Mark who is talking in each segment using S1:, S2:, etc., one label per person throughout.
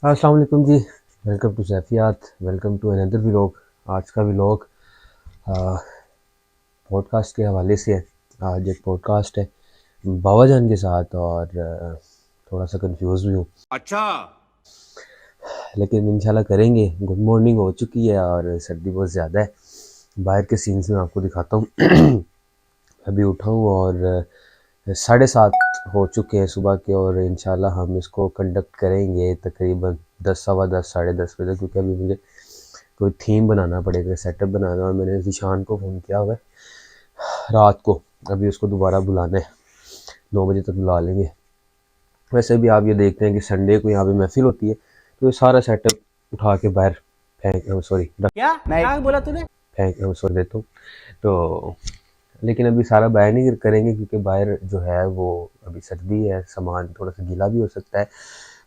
S1: अस्सलाम वालेकुम जी। Welcome to Zaifiyat, welcome to another vlog. आज का व्लॉग पॉडकास्ट के हवाले से है। आज एक पॉडकास्ट है बाबा जान के साथ और थोड़ा सा कंफ्यूज भी हूँ,
S2: अच्छा।
S1: लेकिन इंशाल्लाह करेंगे। गुड मॉर्निंग हो चुकी है और सर्दी बहुत ज़्यादा है। बाहर के सीन्स में आपको दिखाता हूँ। अभी उठा हूँ और 7:30 हो चुके हैं सुबह के, और इंशाल्लाह हम इसको कंडक्ट करेंगे तकरीबन 10, सवा 10, 10:30 बजे तक, क्योंकि अभी मुझे कोई थीम बनाना पड़ेगा, सेटअप बनाना। और मैंने ज़ीशान को फ़ोन किया हुआ है रात को, अभी उसको दोबारा बुलाना है। 9 बजे तक बुला लेंगे। वैसे भी आप ये देखते हैं कि संडे को यहाँ पे महफिल होती है, तो ये सारा सेटअप उठा के बाहर फेंक सॉरी रख
S2: क्या क्या बोला तूने?
S1: फेंक सॉरी देता हूँ। तो लेकिन अभी सारा बाहर नहीं करेंगे, क्योंकि बाहर जो है वो अभी सर्दी है, सामान थोड़ा सा गीला भी हो सकता है।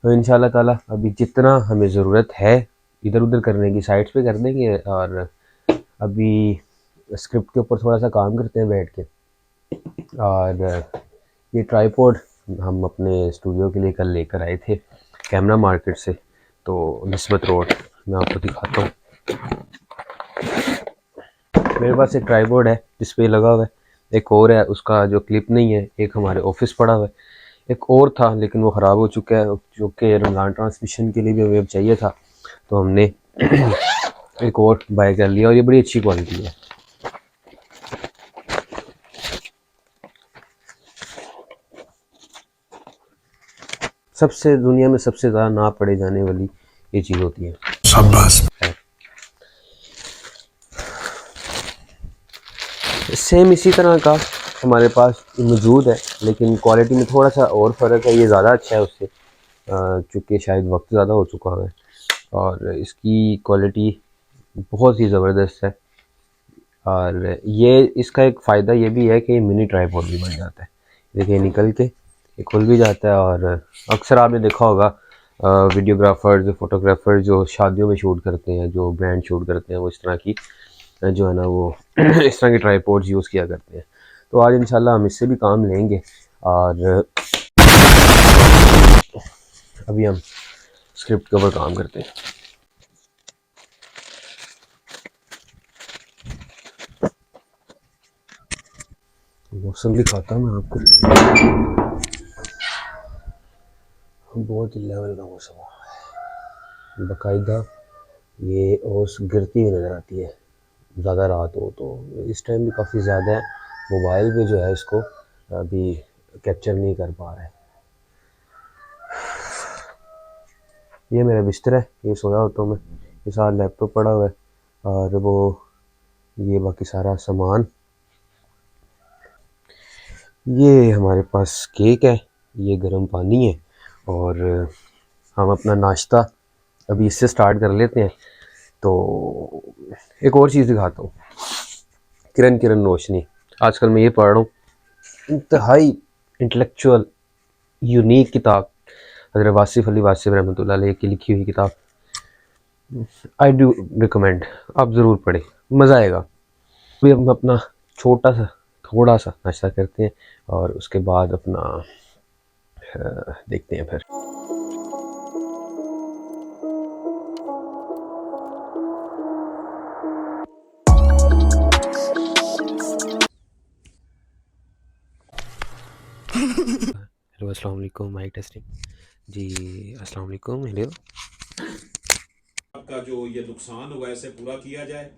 S1: तो इंशाल्लाह ताला अभी जितना हमें ज़रूरत है इधर उधर करने की साइड्स पे कर देंगे, और अभी स्क्रिप्ट के ऊपर थोड़ा सा काम करते हैं बैठ के। और ये ट्राईपॉड हम अपने स्टूडियो के लिए कल लेकर आए थे कैमरा मार्केट से, तो निस्बत रोड मैं आपको दिखाता हूँ। मेरे पास एक ट्राईपॉड है जिस पे लगा हुआ है, एक और है उसका जो क्लिप नहीं है, एक हमारे ऑफिस पड़ा हुआ है, एक और था लेकिन वो ख़राब हो चुका है, जो कि रमज़ान ट्रांसमिशन के लिए भी हमें चाहिए था, तो हमने एक और बाय कर लिया, और ये बड़ी अच्छी क्वालिटी है। सबसे दुनिया में सबसे ज़्यादा ना पढ़े जाने वाली ये चीज़ होती है। शाबाश। सेम इसी तरह का हमारे पास मौजूद है, लेकिन क्वालिटी में थोड़ा सा और फ़र्क है। ये ज़्यादा अच्छा है उससे, चूँकि शायद वक्त ज़्यादा हो चुका है, और इसकी क्वालिटी बहुत ही ज़बरदस्त है। और ये इसका एक फ़ायदा ये भी है कि ये मिनी ट्राइपॉड भी बन जाता है। देखिए निकल के ये खुल भी जाता है, और अक्सर आपने देखा होगा वीडियोग्राफर्स, फोटोग्राफर जो शादियों में शूट करते हैं, जो ब्रांड शूट करते हैं, वो इस तरह की जो है ना वो इस तरह के ट्राइपॉड्स यूज़ किया करते हैं। तो आज इंशाल्लाह हम इससे भी काम लेंगे, और अभी हम स्क्रिप्ट के ऊपर काम करते हैं। मौसम दिखाता हूँ मैं आपको, बहुत ही लेवल का मौसम है बाकायदा। ये ओस गिरती हुई नज़र आती है ज़्यादा रात हो तो। इस टाइम भी काफ़ी ज़्यादा है, मोबाइल पे जो है इसको अभी कैप्चर नहीं कर पा रहा है। ये मेरा बिस्तर है, ये सोया होता हूँ मैं, ये सारा लैपटॉप पड़ा हुआ है, और वो ये बाकी सारा सामान। ये हमारे पास केक है, ये गर्म पानी है, और हम अपना नाश्ता अभी इससे स्टार्ट कर लेते हैं। तो एक और चीज़ दिखाता हूँ, किरण किरण रोशनी। आजकल मैं ये पढ़ रहा हूँ, इंतहाई इंटेलेक्चुअल यूनिक किताब, हज़रत वासिफ़ अली वासिफ़ रहमतुल्लाह अलैह की लिखी हुई किताब। आई डू रिकमेंड, आप ज़रूर पढ़ें, मज़ा आएगा। अभी हम अपना छोटा सा थोड़ा सा नाश्ता करते हैं, और उसके बाद अपना देखते हैं फिर। हेलो अस्सलाम वालेकुम, माइक टेस्टिंग जी। अस्सलाम वालेकुम, हेलो।
S2: आपका जो ये नुकसान हुआ है इसे पूरा किया जाए।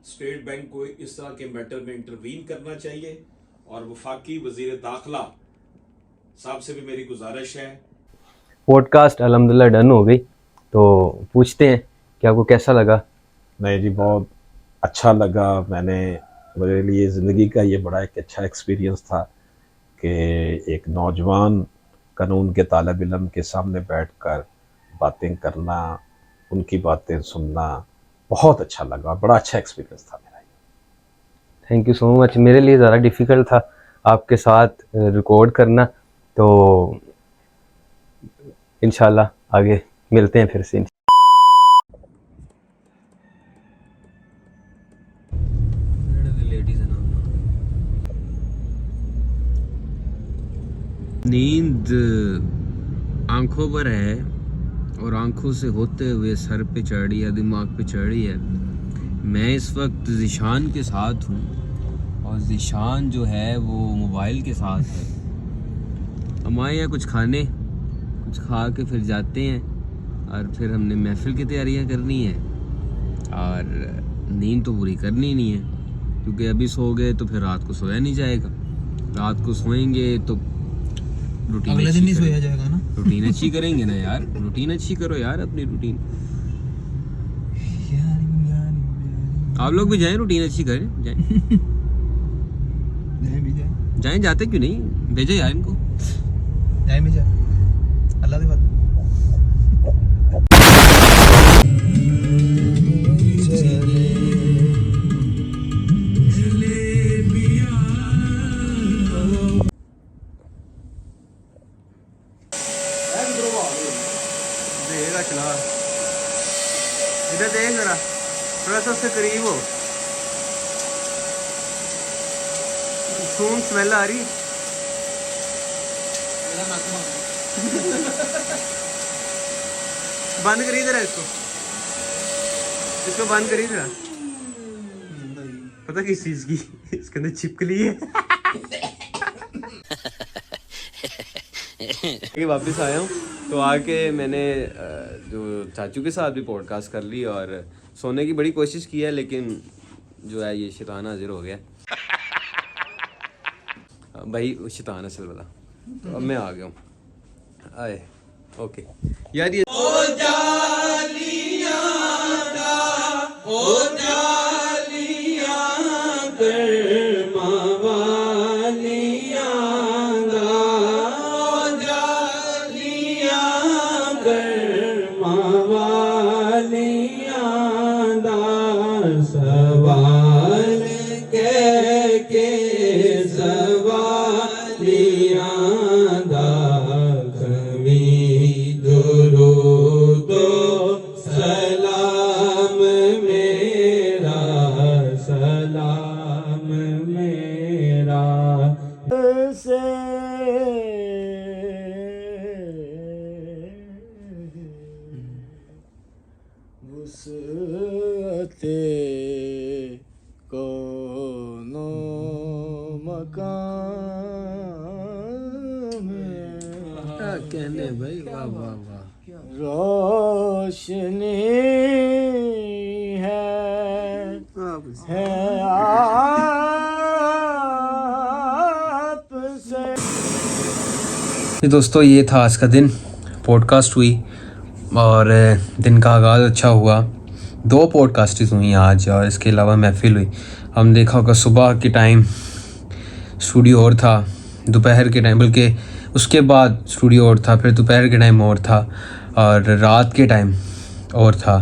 S2: स्टेट बैंक को इस तरह के मैटर में इंटरवीन करना चाहिए, और वफाकी वजीर दाखिला साहब से भी मेरी गुजारिश है।
S1: पॉडकास्ट अल्हम्दुलिल्लाह डन हो गई, तो पूछते हैं कि आपको कैसा लगा।
S3: नहीं जी, बहुत अच्छा लगा। मेरे लिए ज़िंदगी का ये बड़ा एक अच्छा एक्सपीरियंस था कि एक नौजवान कानून के तालिब इल्म के सामने बैठकर बातें करना, उनकी बातें सुनना बहुत अच्छा लगा। बड़ा अच्छा एक्सपीरियंस था मेरा।
S1: Thank you so much. मेरे लिए ज़्यादा डिफ़िकल्ट था आपके साथ रिकॉर्ड करना, तो इंशाल्लाह आगे मिलते हैं फिर से। नींद आंखों पर है, और आंखों से होते हुए सर पे चढ़ रही है, दिमाग पे चढ़ रही है। मैं इस वक्त ज़ीशान के साथ हूँ और ज़ीशान जो है वो मोबाइल के साथ है। हम आए हैं कुछ खाने, कुछ खा के फिर जाते हैं और फिर हमने महफिल की तैयारियां करनी है और नींद तो पूरी करनी नहीं है, क्योंकि अभी सो गए तो फिर रात को सोया नहीं जाएगा। रात को सोएंगे तो रूटीन
S4: अगले दिन नहीं सोया जाएगा ना।
S1: रूटीन अच्छी करेंगे ना यार, रूटीन अच्छी करो यार अपनी रूटीन। आप लोग भी जाएं, रूटीन अच्छी करें, जाएं। जाएं, जाते क्यों नहीं, भेजो यार इनको।
S4: अल्लाह दे बात।
S1: देगा चला, इधर देख जरा, थोड़ा सा उससे करीब हो। खून स्मेल आ रही। बंद करिए जरा इसको बंद करिए जरा। पता किस चीज की, इसके अंदर छिपकली है। ये वापस आया हूँ तो आके मैंने जो चाचू के साथ भी पॉडकास्ट कर ली और सोने की बड़ी कोशिश की है, लेकिन जो है ये शैतान हाजिर हो गया। भाई शैतान असल वाला। तो अब मैं आ गया हूँ। आए ओके यार, ये कहने भाई, वाह वाह वाह। रोशनी है आपसे। दोस्तों ये था आज का दिन, पॉडकास्ट हुई और दिन का आगाज़ अच्छा हुआ। 2 पॉडकास्टें हुई आज और इसके अलावा महफिल हुई। हम देखा होगा सुबह के टाइम स्टूडियो और था, दोपहर के टाइम बल्कि उसके बाद स्टूडियो और था, फिर दोपहर के टाइम और था और रात के टाइम और था।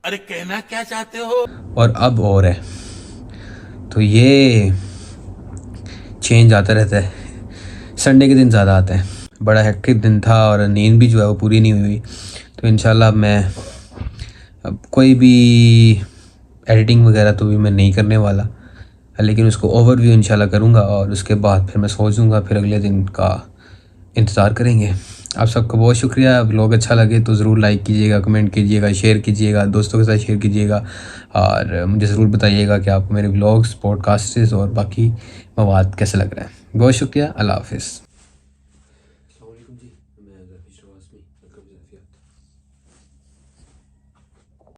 S5: अरे कहना क्या चाहते हो?
S1: और अब और है। तो ये चेंज आता रहता है। संडे के दिन ज़्यादा आता है। बड़ा हेक्टिक दिन था और नींद भी जो है वो पूरी नहीं हुई। तो इंशाल्लाह मैं अब कोई भी एडिटिंग वगैरह तो भी मैं नहीं करने वाला, लेकिन उसको ओवरव्यू इंशाल्लाह करूँगा और उसके बाद फिर मैं सोचूंगा, फिर अगले दिन का इंतज़ार करेंगे। आप सबका बहुत शुक्रिया। व्लॉग अच्छा लगे तो ज़रूर लाइक कीजिएगा, कमेंट कीजिएगा, शेयर कीजिएगा, दोस्तों के साथ शेयर कीजिएगा और मुझे ज़रूर बताइएगा कि आपको मेरे व्लॉग्स, पॉडकास्ट्स और बाकी मवाद कैसे लग रहा है। बहुत शुक्रिया। अल्लाह हाफ़िज़।